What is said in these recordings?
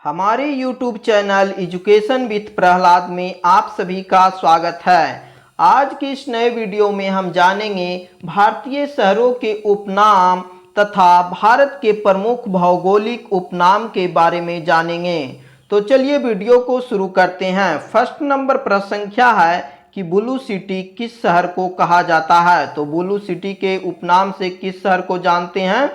हमारे YouTube channel education with Prahlad में आप सभी का स्वागत है। आज के इस नए वीडियो में हम जानेंगे भारतीय शहरों के उपनाम तथा भारत के प्रमुख भौगोलिक उपनाम के बारे में जानेंगे। तो चलिए वीडियो को शुरू करते हैं। फर्स्ट नंबर प्रश्न संख्या है कि ब्लू सिटी किस शहर को कहा जाता है। तो ब्लू सिटी के उपनाम से किस शहर को जानते हैं?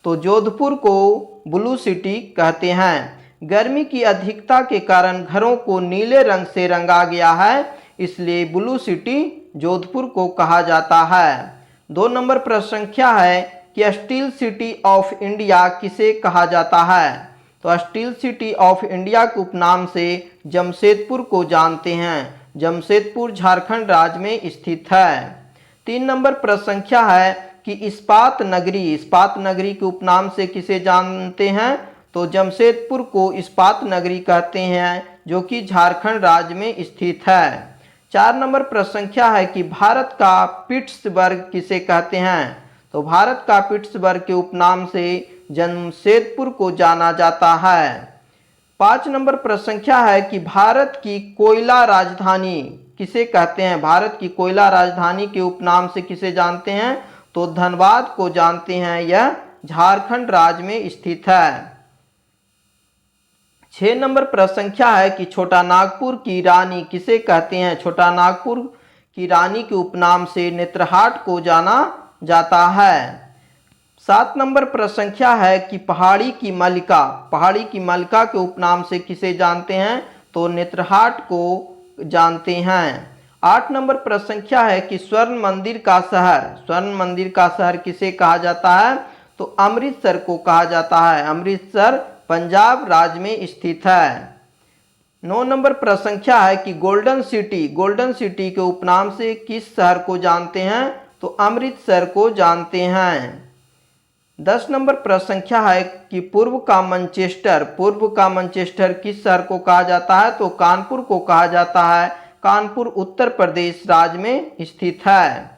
तो जोधपुर को ब्लू सिटी कहते हैं। गर्मी की अधिकता के कारण घरों को नीले रंग से रंगा गया है, इसलिए ब्लू सिटी जोधपुर को कहा जाता है। 2 नंबर प्रश्न संख्या है कि स्टील सिटी ऑफ इंडिया किसे कहा जाता है। तो स्टील सिटी ऑफ इंडिया के उपनाम से जमशेदपुर को जानते हैं। जमशेदपुर झारखंड राज्य में स्थित है। 3 नंबर प्रश्न संख्या है कि इस्पात नगरी के उपनाम से किसे जानते हैं। तो जमशेदपुर को इस्पात नगरी कहते हैं, जो कि झारखंड राज्य में स्थित है। 4 नंबर प्रश्न संख्या है कि भारत का पिट्सबर्ग किसे कहते हैं। तो भारत का पिट्सबर्ग के उपनाम से जमशेदपुर को जाना जाता है। 5 नंबर प्रश्न संख्या है कि भारत की कोयला राजधानी किसे कहते हैं। भारत की कोयला राजधानी के उपनाम से किसे जानते हैं। तो धनबाद को जानते हैं, यह झारखंड राज्य में स्थित है। 6 नंबर प्रश्न संख्या है कि छोटा नागपुर की रानी किसे कहते हैं। छोटा नागपुर की रानी के उपनाम से नेत्रहाट को जाना जाता है। 7 नंबर प्रश्न संख्या है कि पहाड़ी की मल्लिका के उपनाम से किसे जानते हैं। तो नेत्रहाट को जानते हैं। 8 नंबर प्रश्न संख्या है कि स्वर्ण मंदिर का शहर किसे कहा जाता है। तो अमृतसर को कहा जाता है। अमृतसर पंजाब राज्य में स्थित है। 9 नंबर प्रश्न संख्या है कि गोल्डन सिटी के उपनाम से किस शहर को जानते हैं। तो अमृतसर को जानते हैं। 10 नंबर प्रश्न संख्या है कि पूर्व का मैनचेस्टर किस शहर को कहा जाता है। तो कानपुर को कहा जाता है। कानपुर उत्तर प्रदेश राज्य में स्थित है।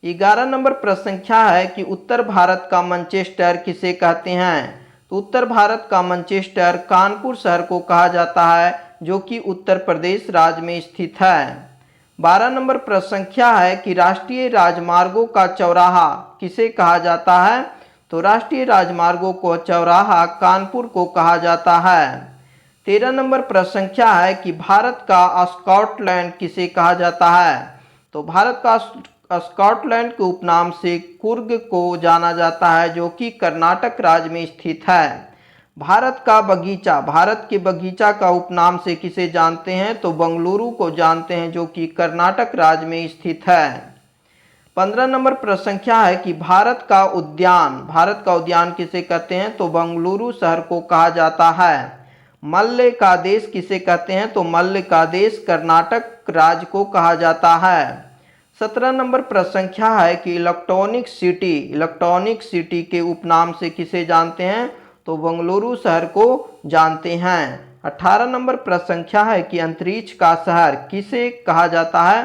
11 नंबर प्रश्न संख्या है कि उत्तर भारत का मैनचेस्टर किसे कहते हैं। तो उत्तर भारत का मैनचेस्टर कानपुर शहर को कहा जाता है, जो कि उत्तर प्रदेश राज्य में स्थित है। 12 नंबर प्रश्न संख्या है कि राष्ट्रीय राजमार्गों का चौराहा किसे कहा जाता है। तो राष्ट्रीय राजमार्गों को चौराहा कानपुर को कहा जाता है। 13 नंबर प्रश्न संख्या है कि भारत का स्कॉटलैंड किसे कहा जाता है। तो भारत का स्कॉटलैंड के उपनाम से कुर्ग को जाना जाता है, जो कि कर्नाटक राज्य में स्थित है। भारत के बगीचा का उपनाम से किसे जानते हैं। तो बंगलुरु को जानते हैं, जो कि कर्नाटक राज्य में स्थित है। 15 नंबर प्रश्न संख्या है कि भारत का उद्यान किसे कहते हैं। तो बंगलुरु शहर को कहा जाता है। मल्ल का देश किसे कहते हैं। तो मल्ल का देश कर्नाटक राज्य को कहा जाता है। 17 नंबर प्रश्न संख्या है कि इलेक्ट्रॉनिक सिटी के उपनाम से किसे जानते हैं। तो बंगलुरु शहर को जानते हैं। 18 नंबर प्रश्न संख्या है कि अंतरिक्ष का शहर किसे कहा जाता है।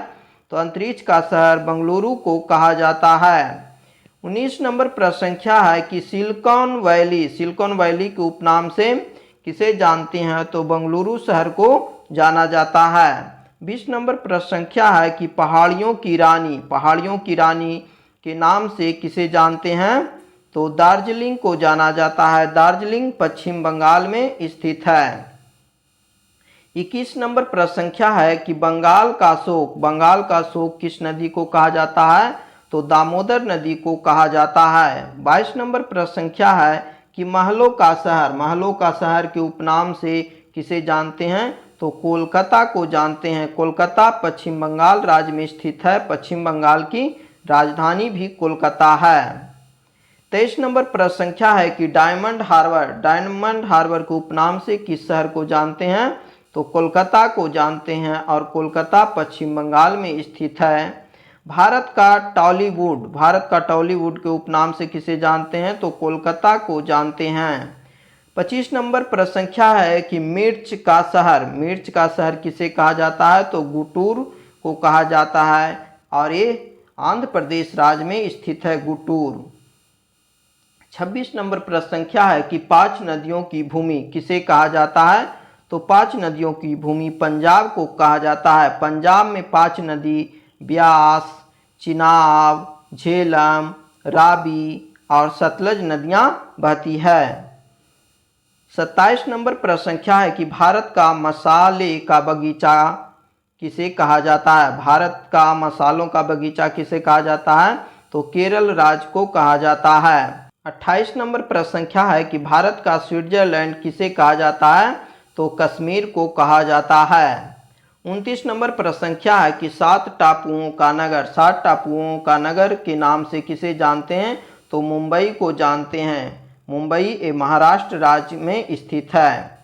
तो अंतरिक्ष का शहर बंगलुरु को कहा जाता है। 19 नंबर प्रश्न संख्या है कि सिलिकॉन वैली के उपनाम से किसे जानते हैं। तो बंगलुरु शहर को जाना जाता है। 20 नंबर प्रश्न संख्या है कि पहाड़ियों की रानी के नाम से किसे जानते हैं। तो दार्जिलिंग को जाना जाता है। दार्जिलिंग पश्चिम बंगाल में स्थित है। 21 नंबर प्रश्न संख्या है कि बंगाल का शोक किस नदी को कहा जाता है। तो दामोदर नदी को कहा जाता है। 22 नंबर प्रश्न संख्या है कि महलों का शहर के उपनाम से किसे जानते हैं। तो कोलकाता को जानते हैं। कोलकाता पश्चिम बंगाल राज्य में स्थित है। पश्चिम बंगाल की राजधानी भी कोलकाता है। 23 नंबर प्रश्न संख्या है कि डायमंड हार्बर के उपनाम से किस शहर को जानते हैं। तो कोलकाता को जानते हैं, और कोलकाता पश्चिम बंगाल में स्थित है। भारत का टॉलीवुड के उपनाम से किसे जानते हैं। तो कोलकाता को जानते हैं। 25 नंबर प्रश्न संख्या है कि मिर्च का शहर किसे कहा जाता है। तो गुंटूर को कहा जाता है, और ये आंध्र प्रदेश राज्य में स्थित है गुंटूर। 26 नंबर प्रश्न संख्या है कि 5 नदियों की भूमि किसे कहा जाता है? तो 5 नदियों की भूमि पंजाब को कहा जाता है। पंजाब में 5 नदी ब्यास, चिनाब, झेलम, रावी और सतलज नदियां बहती है। 27 नंबर प्रश्न संख्या है कि भारत का मसाले का बगीचा किसे कहा जाता है? भारत का मसालों का बगीचा किसे कहा जाता है? तो केरल राज्य को कहा जाता है। 28 नंबर प्रश्न संख्या है कि भारत का स्विट्जरलैंड किसे कहा जाता है? तो कश्मीर को कहा जाता है। 29 नंबर प्रश्न संख्या है कि 7 टापुओं का नगर के नाम से किसे जानते हैं? तो मुंबई को जानते हैं। मुंबई महाराष्ट्र राज्य में स्थित है।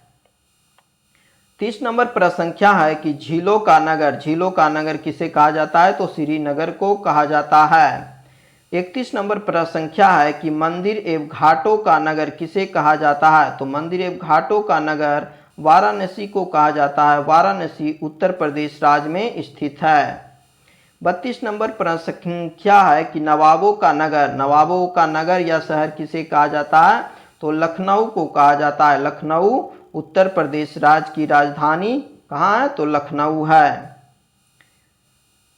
30 नंबर प्रश्न संख्या है कि झीलों का नगर किसे कहा जाता है? तो श्रीनगर को कहा जाता है। 31 नंबर प्रश्न संख्या है कि मंदिर एवं घाटों का नगर किसे कहा जाता है? तो मंदिर एवं घाटों का नगर वाराणसी को कहा जाता है। वाराणसी उत्तर प्रदेश राज्य में स्थित है। 32 नंबर प्रश्न संख्या है कि नवाबों का नगर या शहर किसे कहा जाता है? तो लखनऊ को कहा जाता है। लखनऊ उत्तर प्रदेश राज्य की राजधानी कहाँ है? तो लखनऊ है।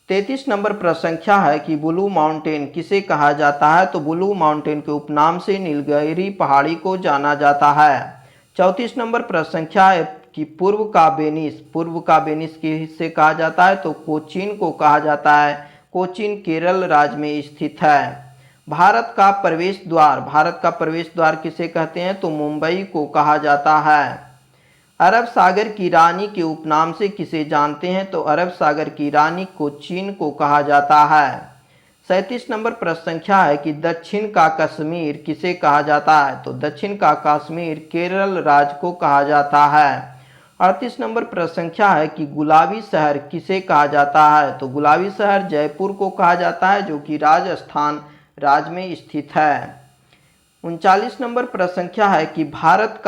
33 नंबर प्रश्न संख्या है कि ब्लू माउंटेन किसे कहा जाता है? तो ब्लू माउंटेन के उपनाम से नीलगिरी पहाड़ी को जाना जाता है। 34 नंबर प्रश्न संख्या है कि पूर्व का वेनिस किसे कहा जाता है? तो कोचीन को कहा जाता है। कोचीन केरल राज्य में स्थित है। भारत का प्रवेश द्वार किसे कहते हैं? तो मुंबई को कहा जाता है। अरब सागर की रानी के उपनाम से किसे जानते हैं? तो अरब सागर की रानी कोचीन को कहा जाता है। 37 नंबर प्रश्न संख्या है कि दक्षिण का कश्मीर किसे कहा जाता है? तो दक्षिण का कश्मीर केरल राज्य को कहा जाता है। 38 नंबर प्रश्न संख्या है कि गुलाबी शहर किसे कहा जाता है? तो गुलाबी शहर जयपुर को कहा जाता है, जो कि राजस्थान राज्य में स्थित है। 39 नंबर प्रश्न संख्या है कि भारत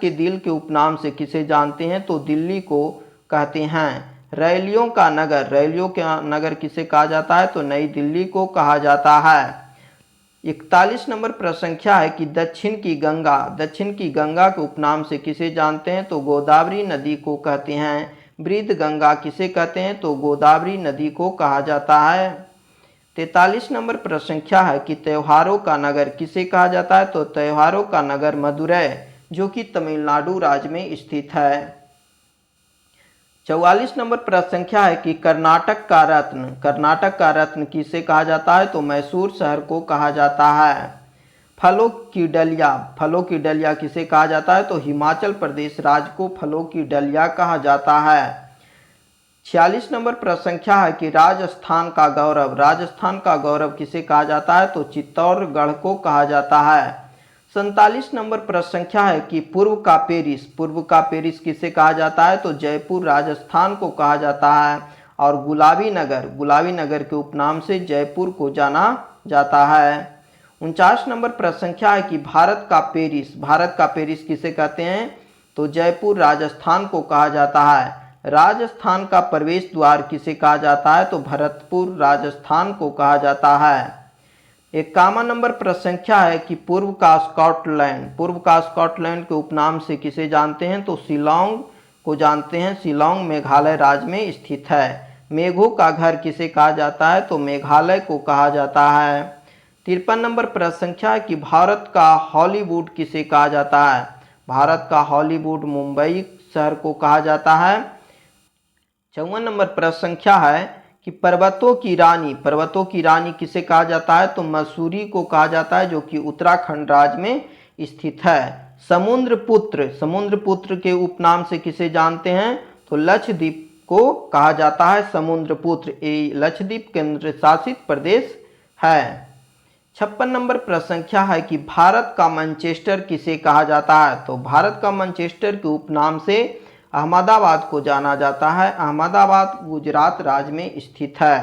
के दिल के उपनाम से किसे जानते हैं? तो दिल्ली को कहते हैं। रैलियों का नगर किसे कहा जाता है? तो नई दिल्ली को कहा जाता है। 41 नंबर प्रश्न संख्या है कि दक्षिण की गंगा के उपनाम से किसे जानते हैं? तो गोदावरी नदी को कहते हैं। वृद्ध गंगा किसे कहते हैं? तो गोदावरी नदी को कहा जाता है। 43 नंबर प्रश्न संख्या है कि त्योहारों का नगर किसे कहा जाता है? तो त्योहारों का नगर मदुरै, जो कि तमिलनाडु राज्य में स्थित है। 44 नंबर प्रश्न संख्या है कि कर्नाटक का रत्न किसे कहा जाता है? तो मैसूर शहर को कहा जाता है। फलों की डलिया किसे कहा जाता है? तो हिमाचल प्रदेश राज्य को फलों की डलिया कहा जाता है। 46 नंबर प्रश्न संख्या है कि राजस्थान का गौरव किसे कहा जाता है? तो चित्तौड़गढ़ को कहा जाता है। 47 नंबर प्रश्न संख्या है कि पूर्व का पेरिस किसे कहा जाता है? तो जयपुर राजस्थान को कहा जाता है। और गुलाबी नगर के उपनाम से जयपुर को जाना जाता है। 49 नंबर प्रश्न संख्या है कि भारत का पेरिस किसे कहते हैं? तो जयपुर राजस्थान को कहा जाता है। राजस्थान का प्रवेश द्वार किसे कहा जाता है? तो भरतपुर राजस्थान को कहा जाता है। 51 नंबर प्रश्न संख्या है कि पूर्व का स्कॉटलैंड के उपनाम से किसे जानते हैं? तो शिलांग को जानते हैं। शिलांग मेघालय राज्य में स्थित है। मेघों का घर किसे कहा जाता है? तो मेघालय को कहा जाता है। 53 नंबर प्रश्न संख्या है कि भारत का हॉलीवुड किसे कहा जाता है? भारत का हॉलीवुड मुंबई शहर को कहा जाता है। 54 नंबर प्रश्न संख्या है कि पर्वतों की रानी किसे कहा जाता है? तो मसूरी को कहा जाता है, जो कि उत्तराखंड राज्य में स्थित है। समुद्रपुत्र के उपनाम से किसे जानते हैं? तो लक्षद्वीप को कहा जाता है समुद्रपुत्र। लक्षद्वीप केंद्र शासित प्रदेश है। 56 नंबर प्रश्न संख्या है कि भारत का मैनचेस्टर किसे कहा जाता है? तो भारत का मैनचेस्टर के उपनाम से अहमदाबाद को जाना जाता है। अहमदाबाद गुजरात राज्य में स्थित है।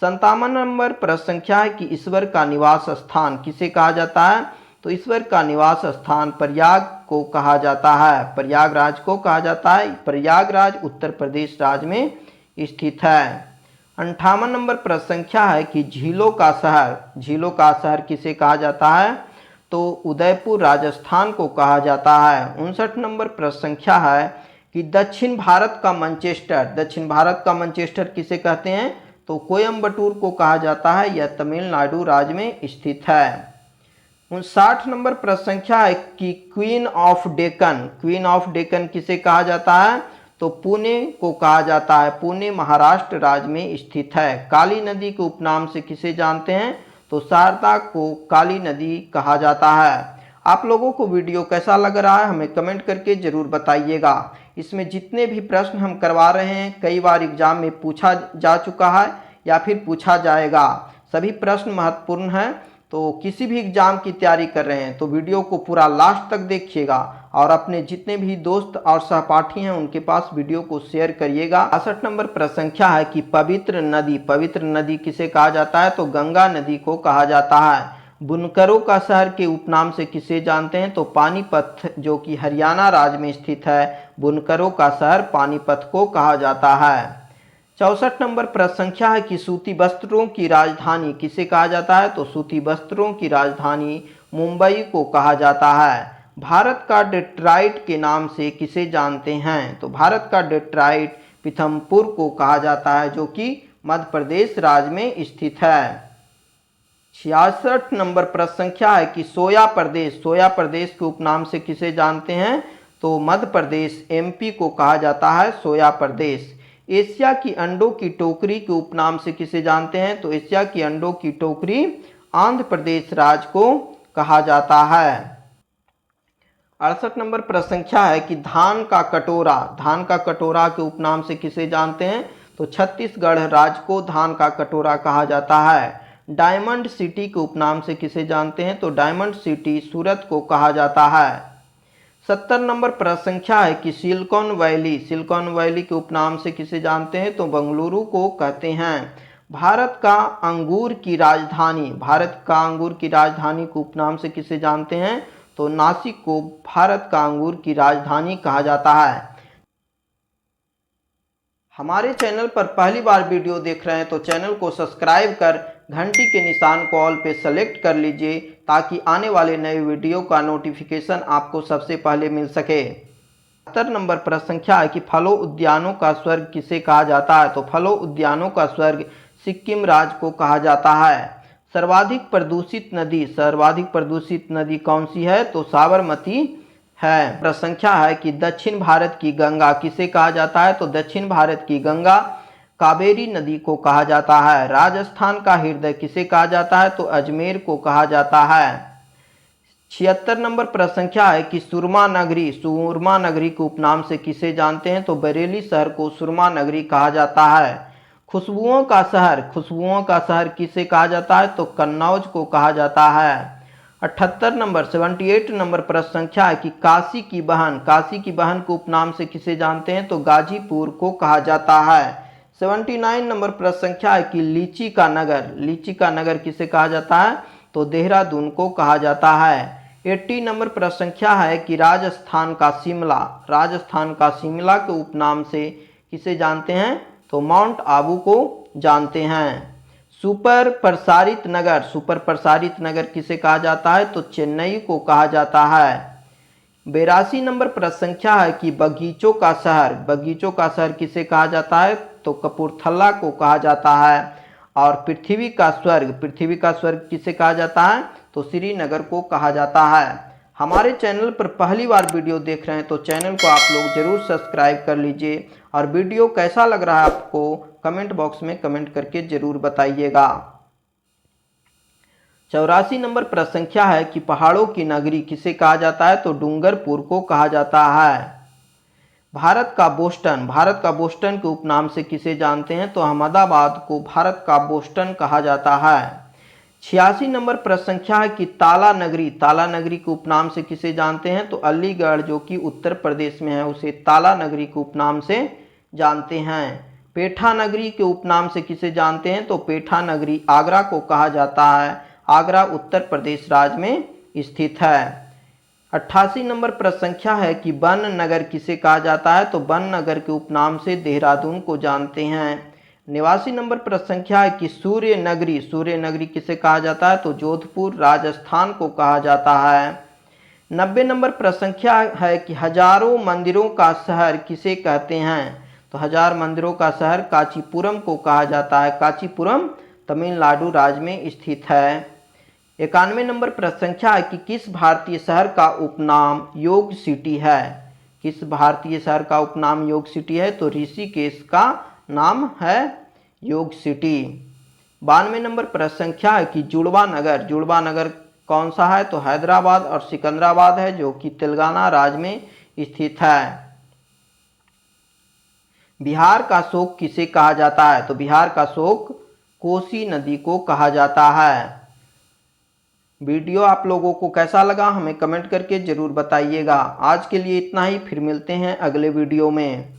57 नंबर प्रश्न संख्या है कि ईश्वर का निवास स्थान किसे कहा जाता है? तो ईश्वर का निवास स्थान प्रयाग को कहा जाता है। प्रयागराज को कहा जाता है। प्रयागराज उत्तर प्रदेश राज्य में स्थित है। 58 नंबर प्रश्न संख्या है कि झीलों का शहर किसे कहा जाता है? तो उदयपुर राजस्थान को कहा जाता है। 59 नंबर प्रश्न संख्या है कि दक्षिण भारत का मैनचेस्टर किसे कहते हैं? तो कोयम्बटूर को कहा जाता है। यह तमिलनाडु राज्य में स्थित है। 59 नंबर प्रश्न संख्या है कि क्वीन ऑफ डेक्कन किसे कहा जाता है? तो पुणे को कहा जाता है। पुणे महाराष्ट्र राज्य में स्थित है। काली नदी के उपनाम से किसे जानते हैं? तो शारदा को काली नदी कहा जाता है। आप लोगों को वीडियो कैसा लग रहा है हमें कमेंट करके ज़रूर बताइएगा। इसमें जितने भी प्रश्न हम करवा रहे हैं कई बार एग्जाम में पूछा जा चुका है या फिर पूछा जाएगा। सभी प्रश्न महत्वपूर्ण हैं, तो किसी भी एग्जाम की तैयारी कर रहे हैं तो वीडियो को पूरा लास्ट तक देखिएगा और अपने जितने भी दोस्त और सहपाठी हैं उनके पास वीडियो को शेयर करिएगा। 62 नंबर प्रश्न संख्या है कि पवित्र नदी किसे कहा जाता है? तो गंगा नदी को कहा जाता है। बुनकरों का शहर के उपनाम से किसे जानते हैं? तो पानीपत, जो कि हरियाणा राज्य में स्थित है। बुनकरों का शहर पानीपत को कहा जाता है। 64 नंबर प्रश्न संख्या है कि सूती वस्त्रों की राजधानी किसे कहा जाता है? तो सूती वस्त्रों की राजधानी मुंबई को कहा जाता है। भारत का डेट्राइट के नाम से किसे जानते हैं? तो भारत का डेट्राइट पीथमपुर को कहा जाता है, जो कि मध्य प्रदेश राज्य में स्थित है। 66 नंबर प्रश्न संख्या है कि सोया प्रदेश के उपनाम से किसे जानते हैं? तो मध्य प्रदेश एमपी को कहा जाता है सोया प्रदेश। एशिया की अंडों की टोकरी के उपनाम से किसे जानते हैं? तो एशिया की अंडों की टोकरी आंध्र प्रदेश राज्य को कहा जाता है। 68 नंबर प्रश्न संख्या है कि धान का कटोरा के उपनाम से किसे जानते हैं? तो छत्तीसगढ़ राज्य को धान का कटोरा कहा जाता है। डायमंड सिटी के उपनाम से किसे जानते हैं? तो डायमंड सिटी सूरत को कहा जाता है। 70 नंबर प्रश्न संख्या है कि सिलिकॉन वैली के उपनाम से किसे जानते हैं? तो बेंगलुरु को कहते हैं। भारत का अंगूर की राजधानी के उपनाम से किसे जानते हैं? तो नासिक को भारत का अंगूर की राजधानी कहा जाता है। हमारे चैनल पर पहली बार वीडियो देख रहे हैं तो चैनल को सब्सक्राइब कर घंटी के निशान को ऑल पे सेलेक्ट कर लीजिए, ताकि आने वाले नए वीडियो का नोटिफिकेशन आपको सबसे पहले मिल सके। 70 नंबर प्रश्न संख्या है कि फलों उद्यानों का स्वर्ग किसे कहा जाता है? तो फलों उद्यानों का स्वर्ग सिक्किम राज्य को कहा जाता है। सर्वाधिक प्रदूषित नदी कौन सी है? तो साबरमती है। प्रश्न संख्या है कि दक्षिण भारत की गंगा किसे कहा जाता है? तो दक्षिण भारत की गंगा कावेरी नदी को कहा जाता है। राजस्थान का हृदय किसे कहा जाता है? तो अजमेर को कहा जाता है। 76 नंबर प्रश्न संख्या है कि सुरमा नगरी के उपनाम से किसे जानते हैं? तो बरेली शहर को सुरमा नगरी कहा जाता है। खुशबुओं का शहर किसे कहा जाता है? तो कन्नौज को कहा जाता है। 78 नंबर प्रश्न संख्या है कि काशी की बहन के उपनाम से किसे जानते हैं? तो गाजीपुर को कहा जाता है। 79 नंबर प्रश्न संख्या है कि लीची का नगर किसे कहा जाता है? तो देहरादून को कहा जाता है। 80 नंबर प्रश्न संख्या है कि राजस्थान का शिमला के उपनाम से किसे जानते हैं? तो माउंट आबू को जानते हैं। सुपर प्रसारित नगर किसे कहा जाता है? तो चेन्नई को कहा जाता है। 82 नंबर प्रश्न संख्या है कि बगीचों का शहर किसे कहा जाता है? तो कपूरथला को कहा जाता है। और पृथ्वी का स्वर्ग किसे कहा जाता है? तो श्रीनगर को कहा जाता है। हमारे चैनल पर पहली बार वीडियो देख रहे हैं तो चैनल को आप लोग जरूर सब्सक्राइब कर लीजिए और वीडियो कैसा लग रहा है आपको कमेंट बॉक्स में कमेंट करके जरूर बताइएगा। 84 नंबर प्रश्न संख्या है कि पहाड़ों की नगरी किसे कहा जाता है? तो डूंगरपुर को कहा जाता है। भारत का बोस्टन के उपनाम से किसे जानते हैं? तो अहमदाबाद को भारत का बोस्टन कहा जाता है। 86 नंबर प्रश्न संख्या है कि ताला नगरी के उपनाम से किसे जानते हैं? तो अलीगढ़, जो कि उत्तर प्रदेश में है, उसे ताला नगरी के उपनाम से जानते हैं। पेठा नगरी के उपनाम से किसे जानते हैं? तो पेठा नगरी आगरा को कहा जाता है। आगरा उत्तर प्रदेश राज्य में स्थित है। 88 नंबर प्रश्न संख्या है कि वन नगर किसे कहा जाता है? तो वन नगर के उपनाम से देहरादून को जानते हैं। 89 नंबर प्रश्न संख्या है कि सूर्य नगरी किसे कहा जाता है? तो जोधपुर राजस्थान को कहा जाता है। 90 नंबर प्रश्न संख्या है कि हजारों मंदिरों का शहर किसे कहते हैं? तो हजार मंदिरों का शहर कांचीपुरम को कहा जाता है। कांचीपुरम तमिलनाडु राज्य में स्थित है। 91 नंबर प्रश्न संख्या है कि किस भारतीय शहर का उपनाम योग सिटी है? किस भारतीय शहर का उपनाम योग सिटी है? तो ऋषिकेश का नाम है योग सिटी। 92 नंबर प्रश्न संख्या है कि जुड़वा नगर कौन सा है? तो हैदराबाद और सिकंदराबाद है, जो कि तेलंगाना राज्य में स्थित है। बिहार का शोक किसे कहा जाता है? तो बिहार का शोक कोसी नदी को कहा जाता है। वीडियो आप लोगों को कैसा लगा हमें कमेंट करके जरूर बताइएगा। आज के लिए इतना ही, फिर मिलते हैं अगले वीडियो में।